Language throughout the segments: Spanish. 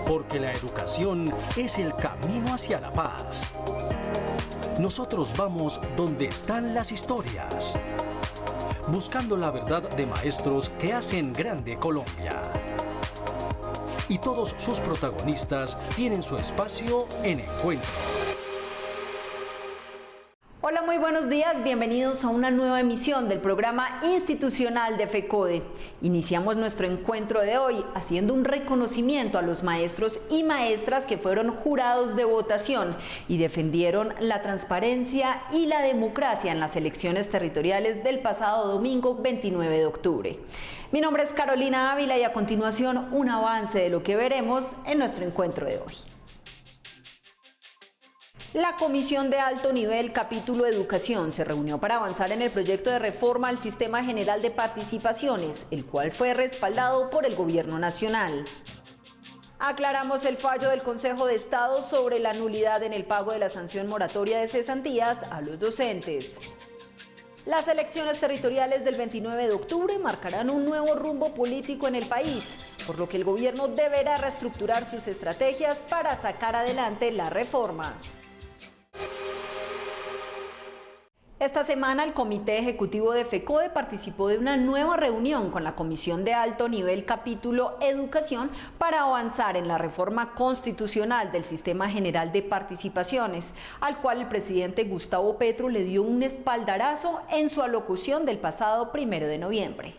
Porque la educación es el camino hacia la paz. Nosotros vamos donde están las historias, buscando la verdad de maestros que hacen grande Colombia. Y todos sus protagonistas tienen su espacio en Encuentro. Hola, muy buenos días, bienvenidos a una nueva emisión del programa institucional de FECODE. Iniciamos nuestro encuentro de hoy haciendo un reconocimiento a los maestros y maestras que fueron jurados de votación y defendieron la transparencia y la democracia en las elecciones territoriales del pasado domingo 29 de octubre. Mi nombre es Carolina Ávila y a continuación un avance de lo que veremos en nuestro encuentro de hoy. La Comisión de Alto Nivel Capítulo Educación se reunió para avanzar en el proyecto de reforma al Sistema General de Participaciones, el cual fue respaldado por el Gobierno Nacional. Aclaramos el fallo del Consejo de Estado sobre la nulidad en el pago de la sanción moratoria de cesantías a los docentes. Las elecciones territoriales del 29 de octubre marcarán un nuevo rumbo político en el país, por lo que el gobierno deberá reestructurar sus estrategias para sacar adelante las reformas. Esta semana el Comité Ejecutivo de FECODE participó de una nueva reunión con la Comisión de Alto Nivel Capítulo Educación para avanzar en la reforma constitucional del Sistema General de Participaciones, al cual el presidente Gustavo Petro le dio un espaldarazo en su alocución del pasado 1 de noviembre.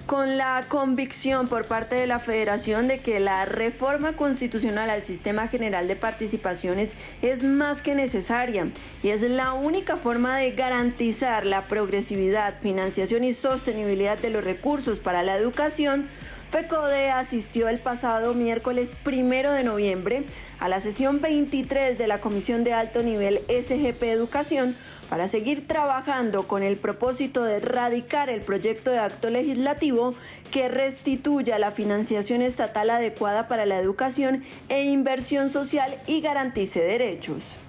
Con la convicción por parte de la Federación de que la reforma constitucional al Sistema General de Participaciones es más que necesaria y es la única forma de garantizar la progresividad, financiación y sostenibilidad de los recursos para la educación, FECODE asistió el pasado miércoles 1 de noviembre a la sesión 23 de la Comisión de Alto Nivel SGP Educación para seguir trabajando con el propósito de erradicar el proyecto de acto legislativo que restituya la financiación estatal adecuada para la educación e inversión social y garantice derechos.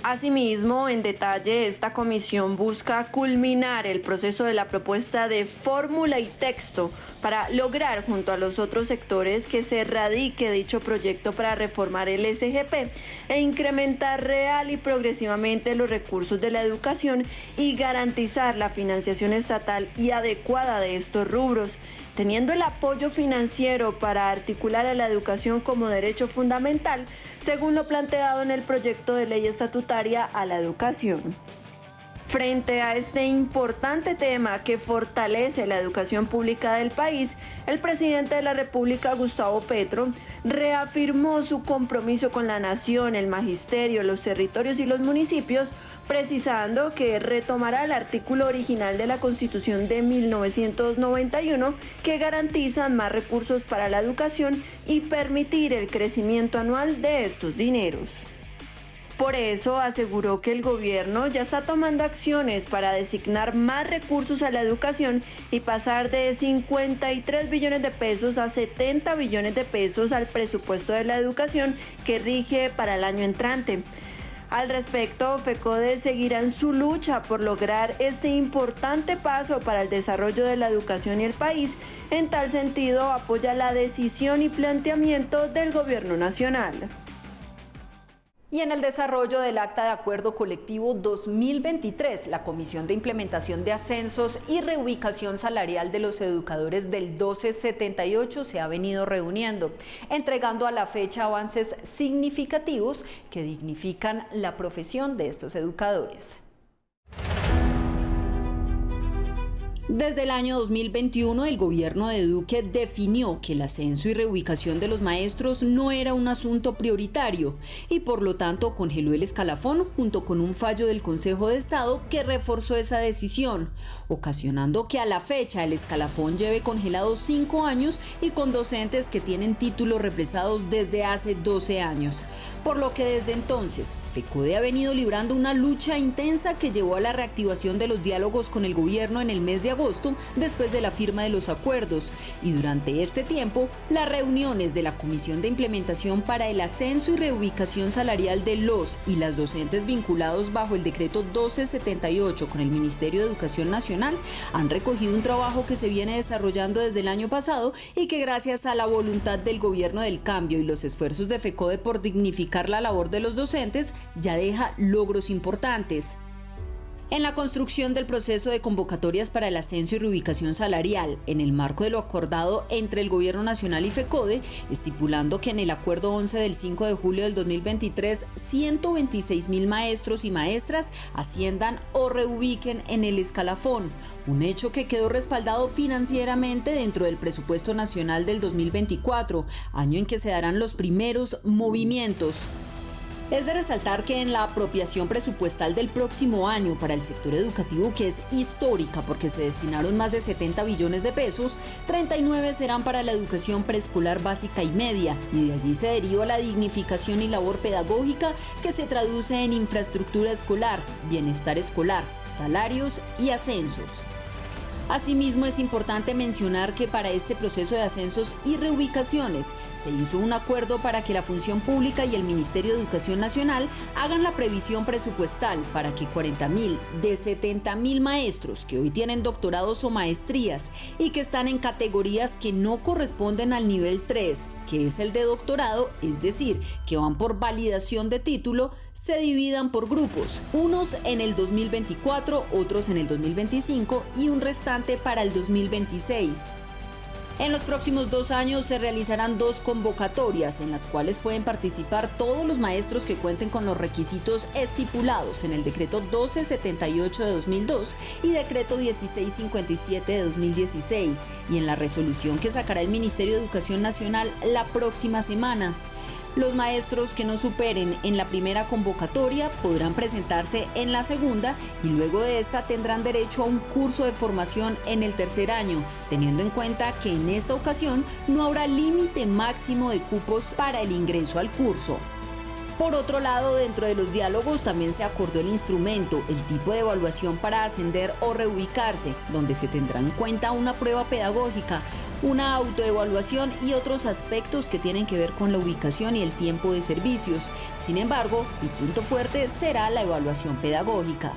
Asimismo, en detalle, esta comisión busca culminar el proceso de la propuesta de fórmula y texto para lograr, junto a los otros sectores, que se erradique dicho proyecto para reformar el SGP e incrementar real y progresivamente los recursos de la educación y garantizar la financiación estatal y adecuada de estos rubros, teniendo el apoyo financiero para articular a la educación como derecho fundamental, según lo planteado en el proyecto de ley estatutaria a la educación. Frente a este importante tema que fortalece la educación pública del país, el presidente de la República, Gustavo Petro, reafirmó su compromiso con la nación, el magisterio, los territorios y los municipios, precisando que retomará el artículo original de la Constitución de 1991 que garantiza más recursos para la educación y permitir el crecimiento anual de estos dineros. Por eso aseguró que el gobierno ya está tomando acciones para designar más recursos a la educación y pasar de 53 billones de pesos a 70 billones de pesos al presupuesto de la educación que rige para el año entrante. Al respecto, FECODE seguirá en su lucha por lograr este importante paso para el desarrollo de la educación y el país. En tal sentido, apoya la decisión y planteamiento del Gobierno Nacional. Y en el desarrollo del Acta de Acuerdo Colectivo 2023, la Comisión de Implementación de Ascensos y Reubicación Salarial de los Educadores del 1278 se ha venido reuniendo, entregando a la fecha avances significativos que dignifican la profesión de estos educadores. Desde el año 2021, el gobierno de Duque definió que el ascenso y reubicación de los maestros no era un asunto prioritario y por lo tanto congeló el escalafón junto con un fallo del Consejo de Estado que reforzó esa decisión, ocasionando que a la fecha el escalafón lleve congelado 5 años y con docentes que tienen títulos represados desde hace 12 años. Por lo que desde entonces, FECODE ha venido librando una lucha intensa que llevó a la reactivación de los diálogos con el gobierno en el mes de agosto, después de la firma de los acuerdos. Y durante este tiempo, las reuniones de la Comisión de Implementación para el Ascenso y Reubicación Salarial de los y las docentes vinculados bajo el decreto 1278 con el Ministerio de Educación Nacional han recogido un trabajo que se viene desarrollando desde el año pasado y que gracias a la voluntad del gobierno del cambio y los esfuerzos de FECODE por dignificar la labor de los docentes ya deja logros importantes. En la construcción del proceso de convocatorias para el ascenso y reubicación salarial, en el marco de lo acordado entre el Gobierno Nacional y FECODE, estipulando que en el Acuerdo 11 del 5 de julio del 2023, 126.000 maestros y maestras asciendan o reubiquen en el escalafón, un hecho que quedó respaldado financieramente dentro del presupuesto nacional del 2024, año en que se darán los primeros movimientos. Es de resaltar que en la apropiación presupuestal del próximo año para el sector educativo, que es histórica porque se destinaron más de 70 billones de pesos, 39 serán para la educación preescolar básica y media, y de allí se deriva la dignificación y labor pedagógica que se traduce en infraestructura escolar, bienestar escolar, salarios y ascensos. Asimismo, es importante mencionar que para este proceso de ascensos y reubicaciones se hizo un acuerdo para que la Función Pública y el Ministerio de Educación Nacional hagan la previsión presupuestal para que 40.000 de 70.000 maestros que hoy tienen doctorados o maestrías y que están en categorías que no corresponden al nivel 3, que es el de doctorado, es decir, que van por validación de título, se dividan por grupos, unos en el 2024, otros en el 2025 y un restante para el 2026. En los próximos 2 años se realizarán 2 convocatorias en las cuales pueden participar todos los maestros que cuenten con los requisitos estipulados en el Decreto 1278 de 2002 y Decreto 1657 de 2016 y en la resolución que sacará el Ministerio de Educación Nacional la próxima semana. Los maestros que no superen en la primera convocatoria podrán presentarse en la segunda y luego de esta tendrán derecho a un curso de formación en el tercer año, teniendo en cuenta que en esta ocasión no habrá límite máximo de cupos para el ingreso al curso. Por otro lado, dentro de los diálogos también se acordó el instrumento, el tipo de evaluación para ascender o reubicarse, donde se tendrá en cuenta una prueba pedagógica, una autoevaluación y otros aspectos que tienen que ver con la ubicación y el tiempo de servicios. Sin embargo, el punto fuerte será la evaluación pedagógica.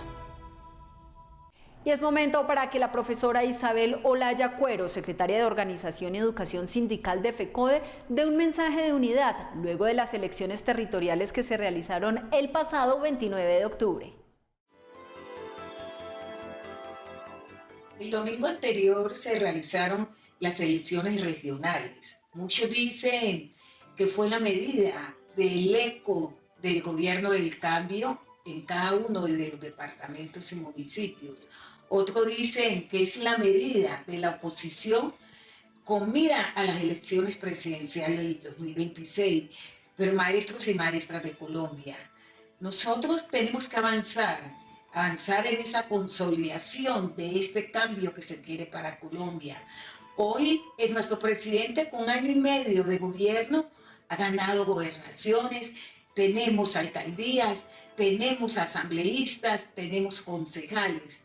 Y es momento para que la profesora Isabel Olaya Cuero, secretaria de Organización y Educación Sindical de FECODE, dé un mensaje de unidad luego de las elecciones territoriales que se realizaron el pasado 29 de octubre. El domingo anterior se realizaron las elecciones regionales. Muchos dicen que fue la medida del eco del gobierno del cambio en cada uno de los departamentos y municipios. Otros dicen que es la medida de la oposición con mira a las elecciones presidenciales del 2026. Pero maestros y maestras de Colombia, nosotros tenemos que avanzar en esa consolidación de este cambio que se quiere para Colombia. Hoy nuestro presidente con 1 año y medio de gobierno ha ganado gobernaciones, tenemos alcaldías, tenemos asambleístas, tenemos concejales.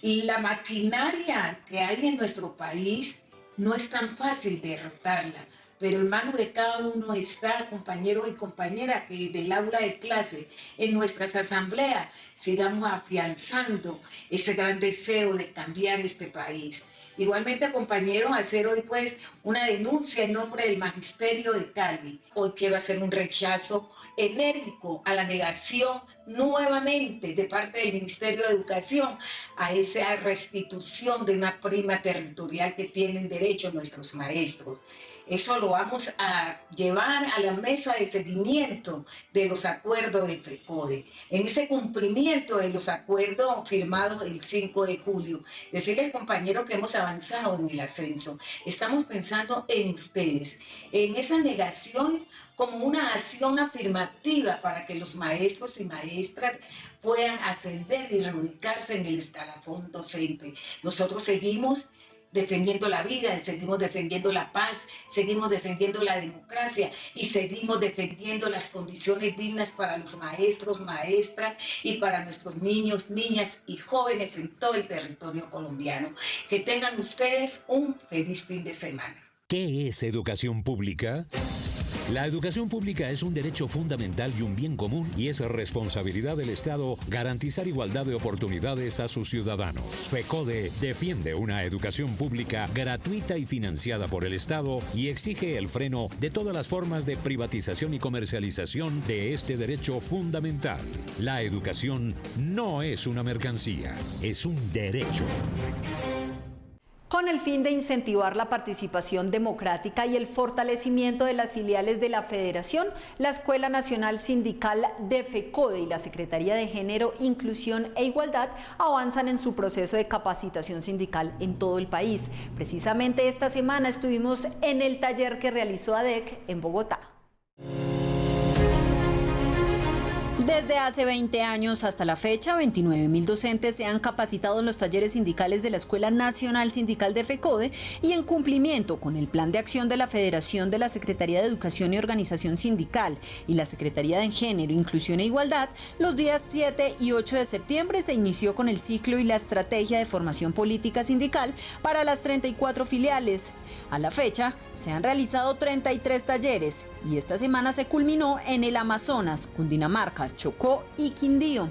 Y la maquinaria que hay en nuestro país no es tan fácil derrotarla, pero en manos de cada uno está, compañeros y compañeras, que del aula de clase, en nuestras asambleas, sigamos afianzando ese gran deseo de cambiar este país. Igualmente, compañeros, hacer hoy pues una denuncia en nombre del Magisterio de Cali. Hoy quiero hacer un rechazo enérgico a la negación nuevamente de parte del Ministerio de Educación a esa restitución de una prima territorial que tienen derecho nuestros maestros. Eso lo vamos a llevar a la mesa de seguimiento de los acuerdos de FECODE, en ese cumplimiento de los acuerdos firmados el 5 de julio. Decirles, compañeros, que hemos avanzado en el ascenso. Estamos pensando en ustedes, en esa negación como una acción afirmativa para que los maestros y maestras puedan ascender y reubicarse en el escalafón docente. Nosotros seguimos defendiendo la vida, seguimos defendiendo la paz, seguimos defendiendo la democracia y seguimos defendiendo las condiciones dignas para los maestros, maestras y para nuestros niños, niñas y jóvenes en todo el territorio colombiano. Que tengan ustedes un feliz fin de semana. ¿Qué es educación pública? La educación pública es un derecho fundamental y un bien común y es responsabilidad del Estado garantizar igualdad de oportunidades a sus ciudadanos. FECODE defiende una educación pública gratuita y financiada por el Estado y exige el freno de todas las formas de privatización y comercialización de este derecho fundamental. La educación no es una mercancía, es un derecho. Con el fin de incentivar la participación democrática y el fortalecimiento de las filiales de la Federación, la Escuela Nacional Sindical de FECODE y la Secretaría de Género, Inclusión e Igualdad avanzan en su proceso de capacitación sindical en todo el país. Precisamente esta semana estuvimos en el taller que realizó ADEC en Bogotá. Desde hace 20 años hasta la fecha, 29.000 docentes se han capacitado en los talleres sindicales de la Escuela Nacional Sindical de FECODE y en cumplimiento con el plan de acción de la Federación de la Secretaría de Educación y Organización Sindical y la Secretaría de Género, Inclusión e Igualdad, los días 7 y 8 de septiembre se inició con el ciclo y la estrategia de formación política sindical para las 34 filiales. A la fecha, se han realizado 33 talleres y esta semana se culminó en el Amazonas, Cundinamarca, Chocó y Quindío.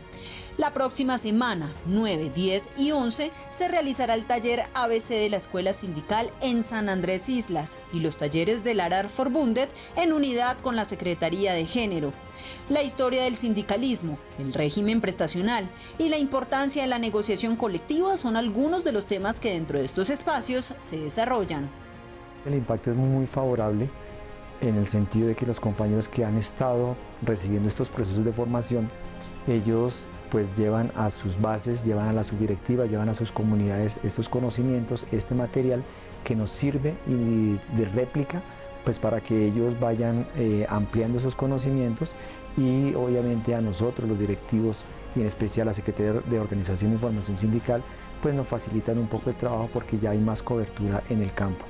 La próxima semana, 9, 10 y 11, se realizará el taller ABC de la Escuela Sindical en San Andrés Islas y los talleres del Arar Forbundet en unidad con la Secretaría de Género. La historia del sindicalismo, el régimen prestacional y la importancia de la negociación colectiva son algunos de los temas que dentro de estos espacios se desarrollan. El impacto es muy favorable en el sentido de que los compañeros que han estado recibiendo estos procesos de formación, ellos pues llevan a sus bases, llevan a la subdirectiva, llevan a sus comunidades estos conocimientos, este material que nos sirve de réplica pues para que ellos vayan ampliando esos conocimientos y obviamente a nosotros los directivos y en especial a la Secretaría de Organización y Formación Sindical pues nos facilitan un poco el trabajo porque ya hay más cobertura en el campo.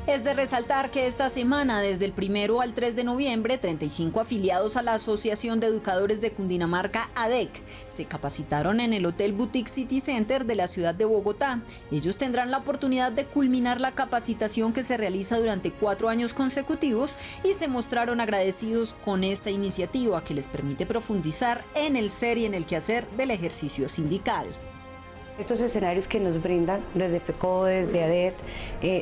Es de resaltar que esta semana, desde el 1 al 3 de noviembre, 35 afiliados a la Asociación de Educadores de Cundinamarca, ADEC, se capacitaron en el Hotel Boutique City Center de la ciudad de Bogotá. Ellos tendrán la oportunidad de culminar la capacitación que se realiza durante 4 años consecutivos y se mostraron agradecidos con esta iniciativa que les permite profundizar en el ser y en el quehacer del ejercicio sindical. Estos escenarios que nos brindan desde FECODE, desde ADET,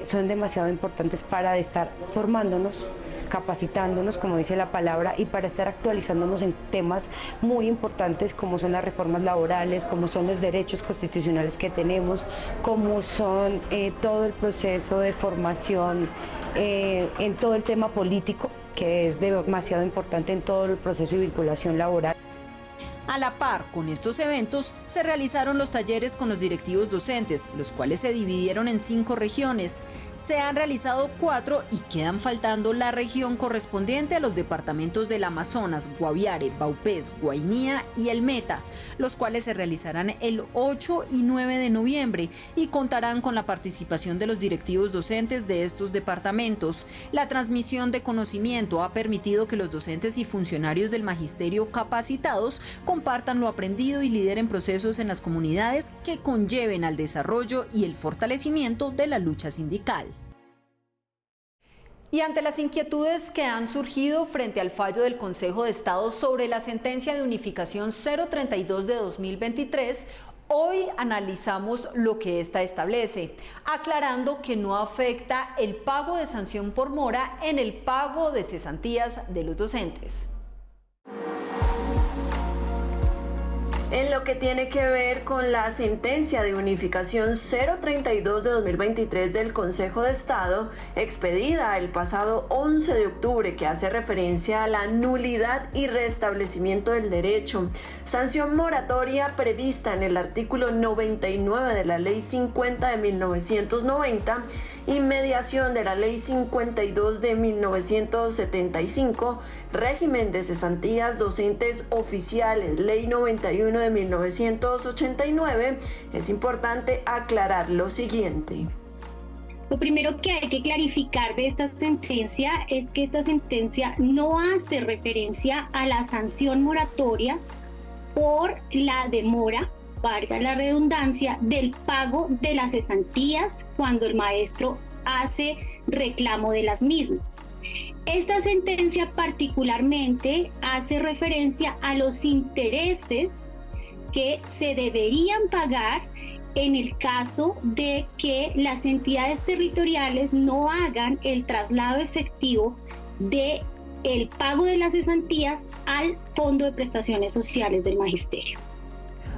son demasiado importantes para estar formándonos, capacitándonos, como dice la palabra, y para estar actualizándonos en temas muy importantes como son las reformas laborales, como son los derechos constitucionales que tenemos, como son todo el proceso de formación en todo el tema político, que es demasiado importante en todo el proceso de vinculación laboral. A la par con estos eventos, se realizaron los talleres con los directivos docentes, los cuales se dividieron en 5 regiones. Se han realizado 4 y quedan faltando la región correspondiente a los departamentos del Amazonas, Guaviare, Vaupés, Guainía y El Meta, los cuales se realizarán el 8 y 9 de noviembre y contarán con la participación de los directivos docentes de estos departamentos. La transmisión de conocimiento ha permitido que los docentes y funcionarios del magisterio capacitados compartan lo aprendido y lideren procesos en las comunidades que conlleven al desarrollo y el fortalecimiento de la lucha sindical. Y ante las inquietudes que han surgido frente al fallo del Consejo de Estado sobre la sentencia de unificación 032 de 2023, hoy analizamos lo que ésta establece, aclarando que no afecta el pago de sanción por mora en el pago de cesantías de los docentes. En lo que tiene que ver con la sentencia de unificación 032 de 2023 del Consejo de Estado, expedida el pasado 11 de octubre, que hace referencia a la nulidad y restablecimiento del derecho, sanción moratoria prevista en el artículo 99 de la Ley 50 de 1990 y mediación de la Ley 52 de 1975, régimen de cesantías docentes oficiales, Ley 91 de 1989, es importante aclarar lo siguiente. Lo primero que hay que clarificar de esta sentencia es que esta sentencia no hace referencia a la sanción moratoria por la demora, valga la redundancia, del pago de las cesantías cuando el maestro hace reclamo de las mismas. Esta sentencia particularmente hace referencia a los intereses que se deberían pagar en el caso de que las entidades territoriales no hagan el traslado efectivo de el pago de las cesantías al Fondo de Prestaciones Sociales del Magisterio.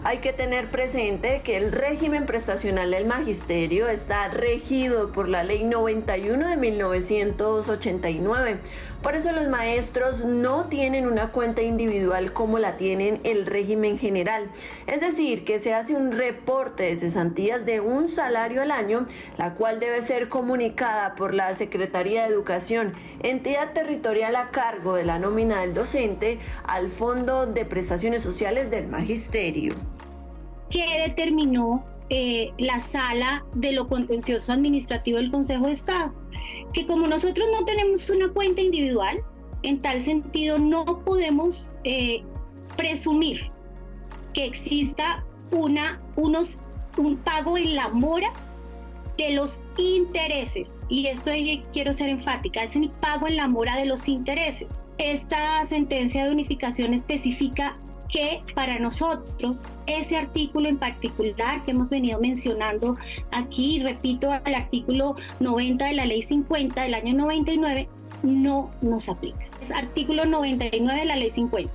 Hay que tener presente que el régimen prestacional del magisterio está regido por la Ley 91 de 1989. Por eso los maestros no tienen una cuenta individual como la tienen el régimen general. Es decir, que se hace un reporte de cesantías de un salario al año, la cual debe ser comunicada por la Secretaría de Educación, entidad territorial a cargo de la nómina del docente, al Fondo de Prestaciones Sociales del Magisterio. ¿Qué determinó la Sala de lo Contencioso Administrativo del Consejo de Estado? Que como nosotros no tenemos una cuenta individual, en tal sentido no podemos presumir que exista un pago en la mora de los intereses, y esto quiero ser enfática, es el pago en la mora de los intereses. Esta sentencia de unificación especifica que para nosotros ese artículo en particular que hemos venido mencionando aquí, repito, al artículo 90 de la Ley 50 del año 99, no nos aplica. Es artículo 99 de la Ley 50.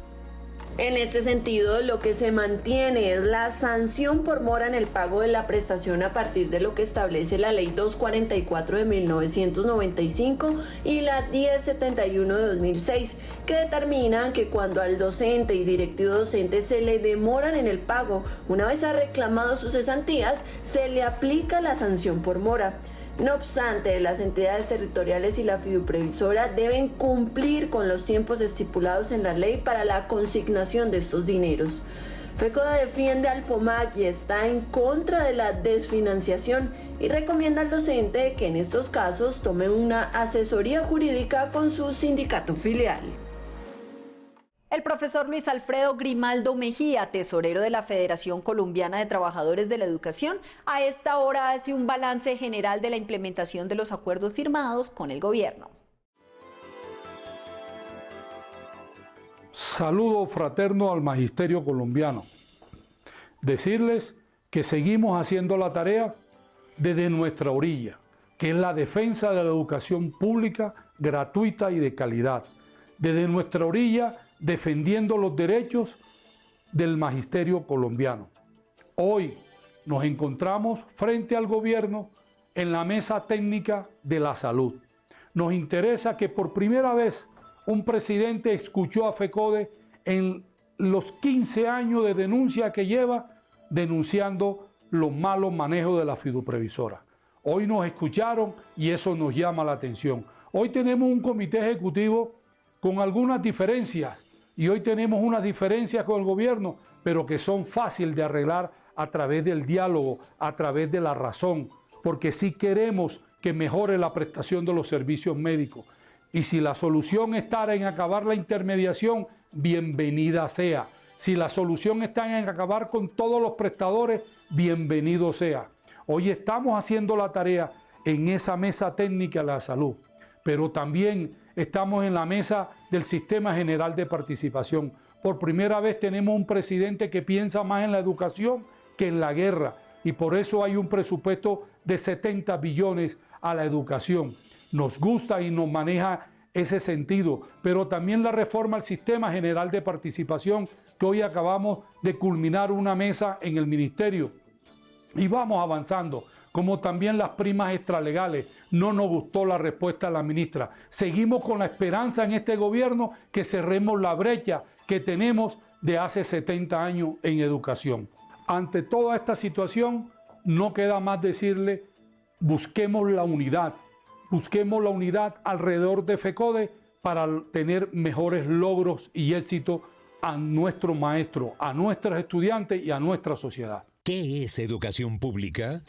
En este sentido, lo que se mantiene es la sanción por mora en el pago de la prestación a partir de lo que establece la Ley 244 de 1995 y la 1071 de 2006, que determinan que cuando al docente y directivo docente se le demoran en el pago, una vez ha reclamado sus cesantías, se le aplica la sanción por mora. No obstante, las entidades territoriales y la fiduprevisora deben cumplir con los tiempos estipulados en la ley para la consignación de estos dineros. FECODE defiende al FOMAC y está en contra de la desfinanciación y recomienda al docente que en estos casos tome una asesoría jurídica con su sindicato filial. El profesor Luis Alfredo Grimaldo Mejía, tesorero de la Federación Colombiana de Trabajadores de la Educación, a esta hora hace un balance general de la implementación de los acuerdos firmados con el gobierno. Saludo fraterno al magisterio colombiano. Decirles que seguimos haciendo la tarea desde nuestra orilla, que es la defensa de la educación pública, gratuita y de calidad. Desde nuestra orilla, defendiendo los derechos del magisterio colombiano. Hoy nos encontramos frente al gobierno en la mesa técnica de la salud. Nos interesa que por primera vez un presidente escuchó a FECODE en los 15 años de denuncia que lleva denunciando los malos manejos de la fiduprevisora. Hoy nos escucharon y eso nos llama la atención. Hoy tenemos un comité ejecutivo con algunas diferencias y hoy tenemos unas diferencias con el gobierno, pero que son fáciles de arreglar a través del diálogo, a través de la razón, porque sí queremos que mejore la prestación de los servicios médicos. Y si la solución está en acabar la intermediación, bienvenida sea. Si la solución está en acabar con todos los prestadores, bienvenido sea. Hoy estamos haciendo la tarea en esa mesa técnica de la salud, pero también estamos en la mesa del Sistema General de Participación. Por primera vez tenemos un presidente que piensa más en la educación que en la guerra, y por eso hay un presupuesto de 70 billones a la educación. Nos gusta y nos maneja ese sentido, pero también la reforma al Sistema General de Participación, que hoy acabamos de culminar una mesa en el Ministerio, y vamos avanzando, como también las primas extralegales. No nos gustó la respuesta de la ministra. Seguimos con la esperanza en este gobierno que cerremos la brecha que tenemos de hace 70 años en educación. Ante toda esta situación, no queda más decirle, busquemos la unidad alrededor de FECODE para tener mejores logros y éxitos a nuestros maestros, a nuestros estudiantes y a nuestra sociedad. ¿Qué es educación pública?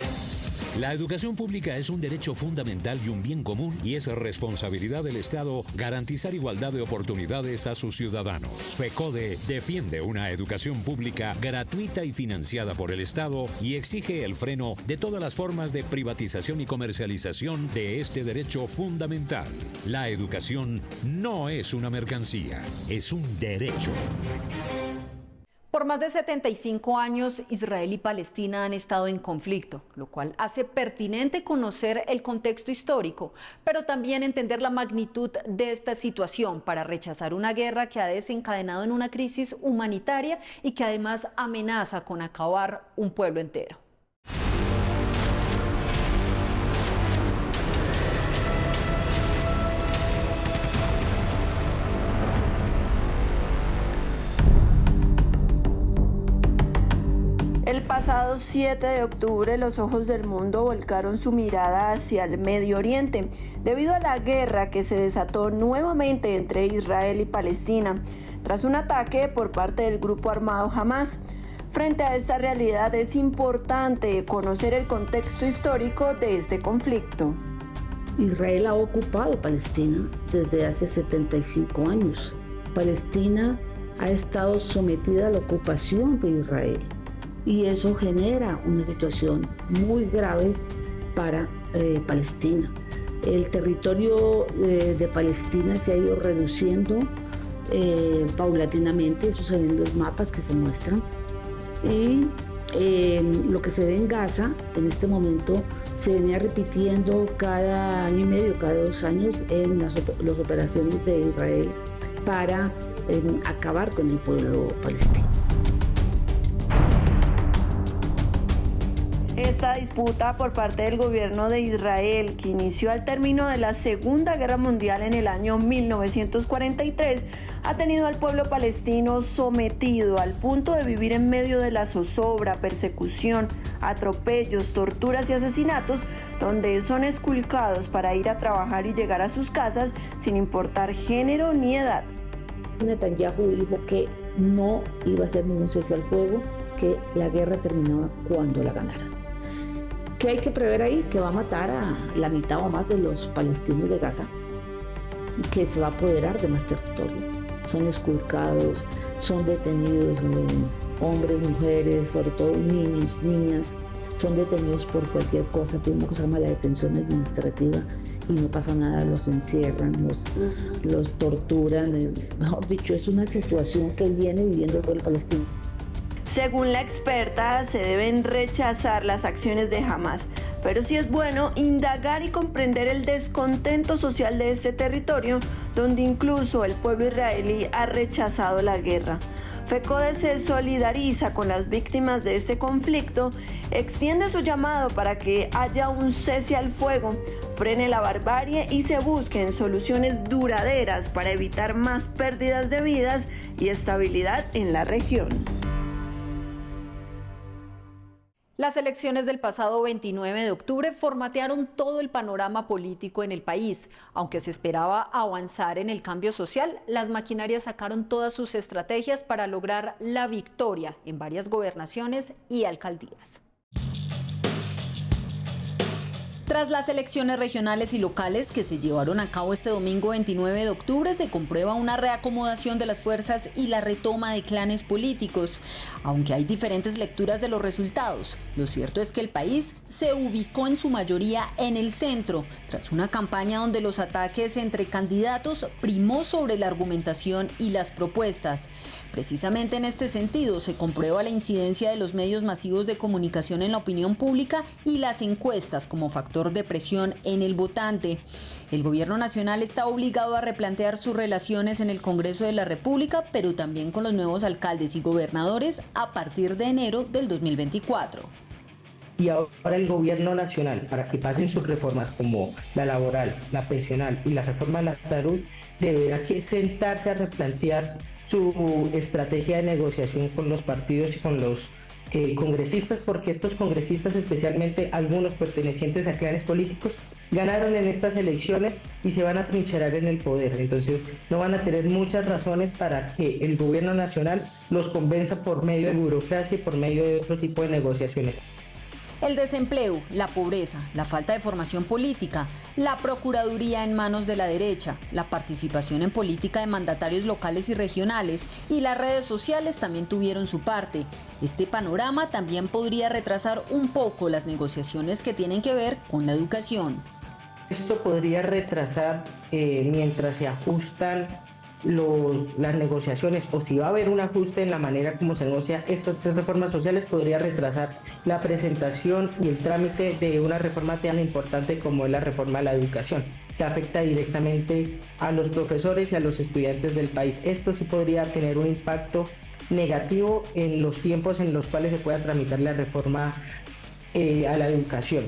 La educación pública es un derecho fundamental y un bien común y es responsabilidad del Estado garantizar igualdad de oportunidades a sus ciudadanos. FECODE defiende una educación pública gratuita y financiada por el Estado y exige el freno de todas las formas de privatización y comercialización de este derecho fundamental. La educación no es una mercancía, es un derecho. Por más de 75 años, Israel y Palestina han estado en conflicto, lo cual hace pertinente conocer el contexto histórico, pero también entender la magnitud de esta situación para rechazar una guerra que ha desencadenado en una crisis humanitaria y que además amenaza con acabar un pueblo entero. El pasado 7 de octubre, los ojos del mundo volcaron su mirada hacia el Medio Oriente, debido a la guerra que se desató nuevamente entre Israel y Palestina, tras un ataque por parte del grupo armado Hamas. Frente a esta realidad es importante conocer el contexto histórico de este conflicto. Israel ha ocupado Palestina desde hace 75 años. Palestina ha estado sometida a la ocupación de Israel. Y eso genera una situación muy grave para Palestina. El territorio de Palestina se ha ido reduciendo paulatinamente, eso se ve en los mapas que se muestran. Y lo que se ve en Gaza en este momento se venía repitiendo cada año y medio, cada 2 años en las operaciones de Israel para acabar con el pueblo palestino. Esta disputa por parte del gobierno de Israel, que inició al término de la Segunda Guerra Mundial en el año 1943, ha tenido al pueblo palestino sometido al punto de vivir en medio de la zozobra, persecución, atropellos, torturas y asesinatos, donde son esculcados para ir a trabajar y llegar a sus casas sin importar género ni edad. Netanyahu dijo que no iba a hacer ningún cese al fuego, que la guerra terminaba cuando la ganaran. ¿Qué hay que prever ahí? Que va a matar a la mitad o más de los palestinos de Gaza, que se va a apoderar de más territorio. Son esculcados, son detenidos, hombres, mujeres, sobre todo niños, niñas, son detenidos por cualquier cosa. Tiene una cosa que se llama la detención administrativa y no pasa nada, los encierran, los torturan. Mejor dicho, es una situación que viene viviendo el pueblo palestino. Según la experta, se deben rechazar las acciones de Hamas, pero sí es bueno indagar y comprender el descontento social de este territorio, donde incluso el pueblo israelí ha rechazado la guerra. FECODE se solidariza con las víctimas de este conflicto, extiende su llamado para que haya un cese al fuego, frene la barbarie y se busquen soluciones duraderas para evitar más pérdidas de vidas y estabilidad en la región. Las elecciones del pasado 29 de octubre formatearon todo el panorama político en el país. Aunque se esperaba avanzar en el cambio social, las maquinarias sacaron todas sus estrategias para lograr la victoria en varias gobernaciones y alcaldías. Tras las elecciones regionales y locales que se llevaron a cabo este domingo 29 de octubre, se comprueba una reacomodación de las fuerzas y la retoma de clanes políticos. Aunque hay diferentes lecturas de los resultados, lo cierto es que el país se ubicó en su mayoría en el centro, tras una campaña donde los ataques entre candidatos primó sobre la argumentación y las propuestas. Precisamente en este sentido se comprueba la incidencia de los medios masivos de comunicación en la opinión pública y las encuestas como factor de presión en el votante. El gobierno nacional está obligado a replantear sus relaciones en el Congreso de la República, pero también con los nuevos alcaldes y gobernadores a partir de enero del 2024. Y ahora el gobierno nacional, para que pasen sus reformas como la laboral, la pensional y la reforma de la salud, deberá que sentarse a replantear su estrategia de negociación con los partidos y con los congresistas, porque estos congresistas, especialmente algunos pertenecientes a clanes políticos, ganaron en estas elecciones y se van a trincherar en el poder. Entonces no van a tener muchas razones para que el gobierno nacional los convenza por medio de burocracia y por medio de otro tipo de negociaciones. El desempleo, la pobreza, la falta de formación política, la procuraduría en manos de la derecha, la participación en política de mandatarios locales y regionales y las redes sociales también tuvieron su parte. Este panorama también podría retrasar un poco las negociaciones que tienen que ver con la educación. Esto podría retrasar mientras se ajustan las negociaciones, o si va a haber un ajuste en la manera como se negocia estas 3 reformas sociales, podría retrasar la presentación y el trámite de una reforma tan importante como es la reforma a la educación, que afecta directamente a los profesores y a los estudiantes del país. Esto sí podría tener un impacto negativo en los tiempos en los cuales se pueda tramitar la reforma a la educación.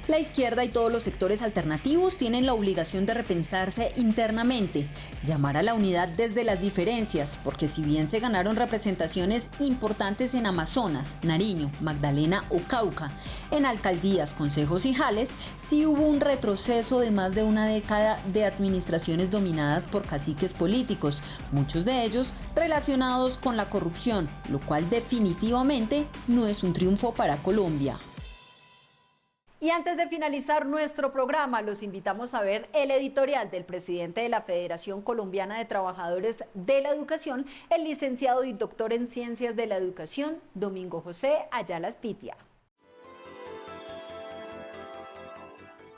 La izquierda y todos los sectores alternativos tienen la obligación de repensarse internamente, llamar a la unidad desde las diferencias, porque si bien se ganaron representaciones importantes en Amazonas, Nariño, Magdalena o Cauca, en alcaldías, consejos y jales, sí hubo un retroceso de más de una década de administraciones dominadas por caciques políticos, muchos de ellos relacionados con la corrupción, lo cual definitivamente no es un triunfo para Colombia. Y antes de finalizar nuestro programa, los invitamos a ver el editorial del presidente de la Federación Colombiana de Trabajadores de la Educación, el licenciado y doctor en Ciencias de la Educación, Domingo José Ayala Aspitia.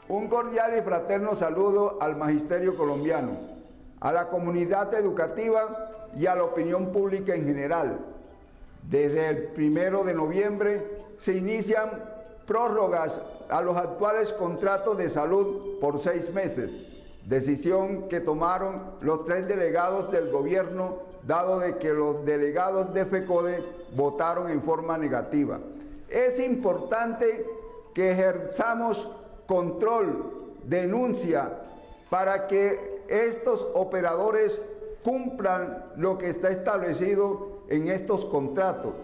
Un cordial y fraterno saludo al magisterio colombiano, a la comunidad educativa y a la opinión pública en general. Desde el 1 de noviembre se inician prórrogas a los actuales contratos de salud por 6 meses, decisión que tomaron los 3 delegados del gobierno, dado de que los delegados de FECODE votaron en forma negativa. Es importante que ejerzamos control, denuncia, para que estos operadores cumplan lo que está establecido en estos contratos.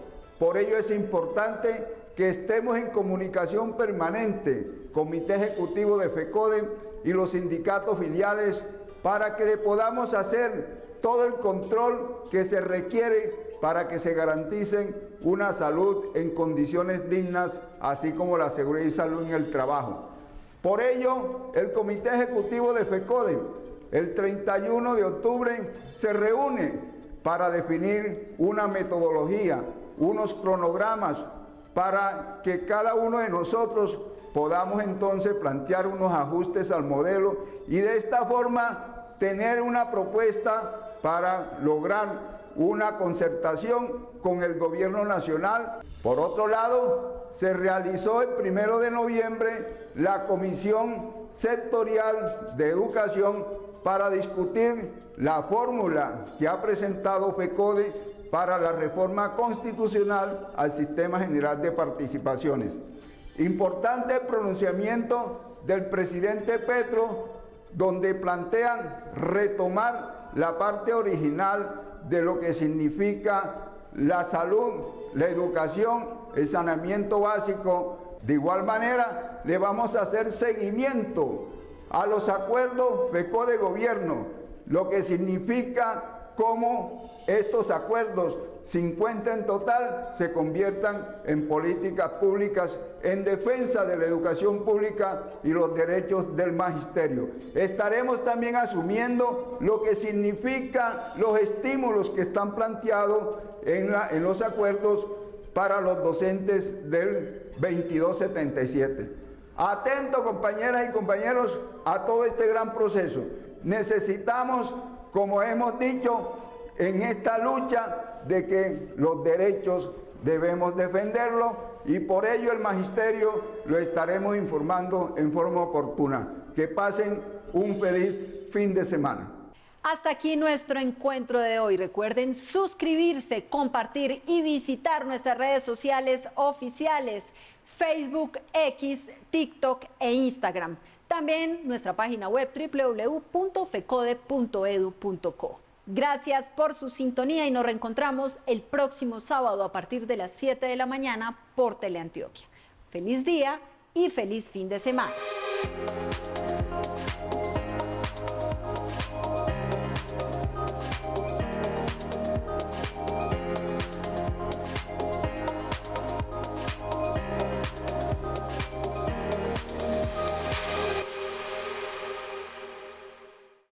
Por ello es importante que estemos en comunicación permanente, Comité Ejecutivo de FECODE y los sindicatos filiales, para que le podamos hacer todo el control que se requiere para que se garanticen una salud en condiciones dignas, así como la seguridad y salud en el trabajo. Por ello, el Comité Ejecutivo de FECODE, el 31 de octubre, se reúne para definir una metodología, unos cronogramas, para que cada uno de nosotros podamos entonces plantear unos ajustes al modelo y de esta forma tener una propuesta para lograr una concertación con el gobierno nacional. Por otro lado, se realizó el 1 de noviembre la Comisión Sectorial de Educación para discutir la fórmula que ha presentado FECODE para la reforma constitucional al Sistema General de Participaciones. Importante el pronunciamiento del presidente Petro, donde plantean retomar la parte original de lo que significa la salud, la educación, el saneamiento básico. De igual manera, le vamos a hacer seguimiento a los acuerdos FECODE-Gobierno, lo que significa cómo estos acuerdos, 50 en total, se conviertan en políticas públicas en defensa de la educación pública y los derechos del magisterio. Estaremos también asumiendo lo que significa los estímulos que están planteados en los acuerdos para los docentes del 2277. Atento, compañeras y compañeros, a todo este gran proceso. Necesitamos, como hemos dicho, en esta lucha de que los derechos debemos defenderlos y por ello el magisterio lo estaremos informando en forma oportuna. Que pasen un feliz fin de semana. Hasta aquí nuestro encuentro de hoy. Recuerden suscribirse, compartir y visitar nuestras redes sociales oficiales: Facebook, X, TikTok e Instagram. También nuestra página web www.fecode.edu.co. Gracias por su sintonía y nos reencontramos el próximo sábado a partir de las 7 de la mañana por Teleantioquia. Feliz día y feliz fin de semana.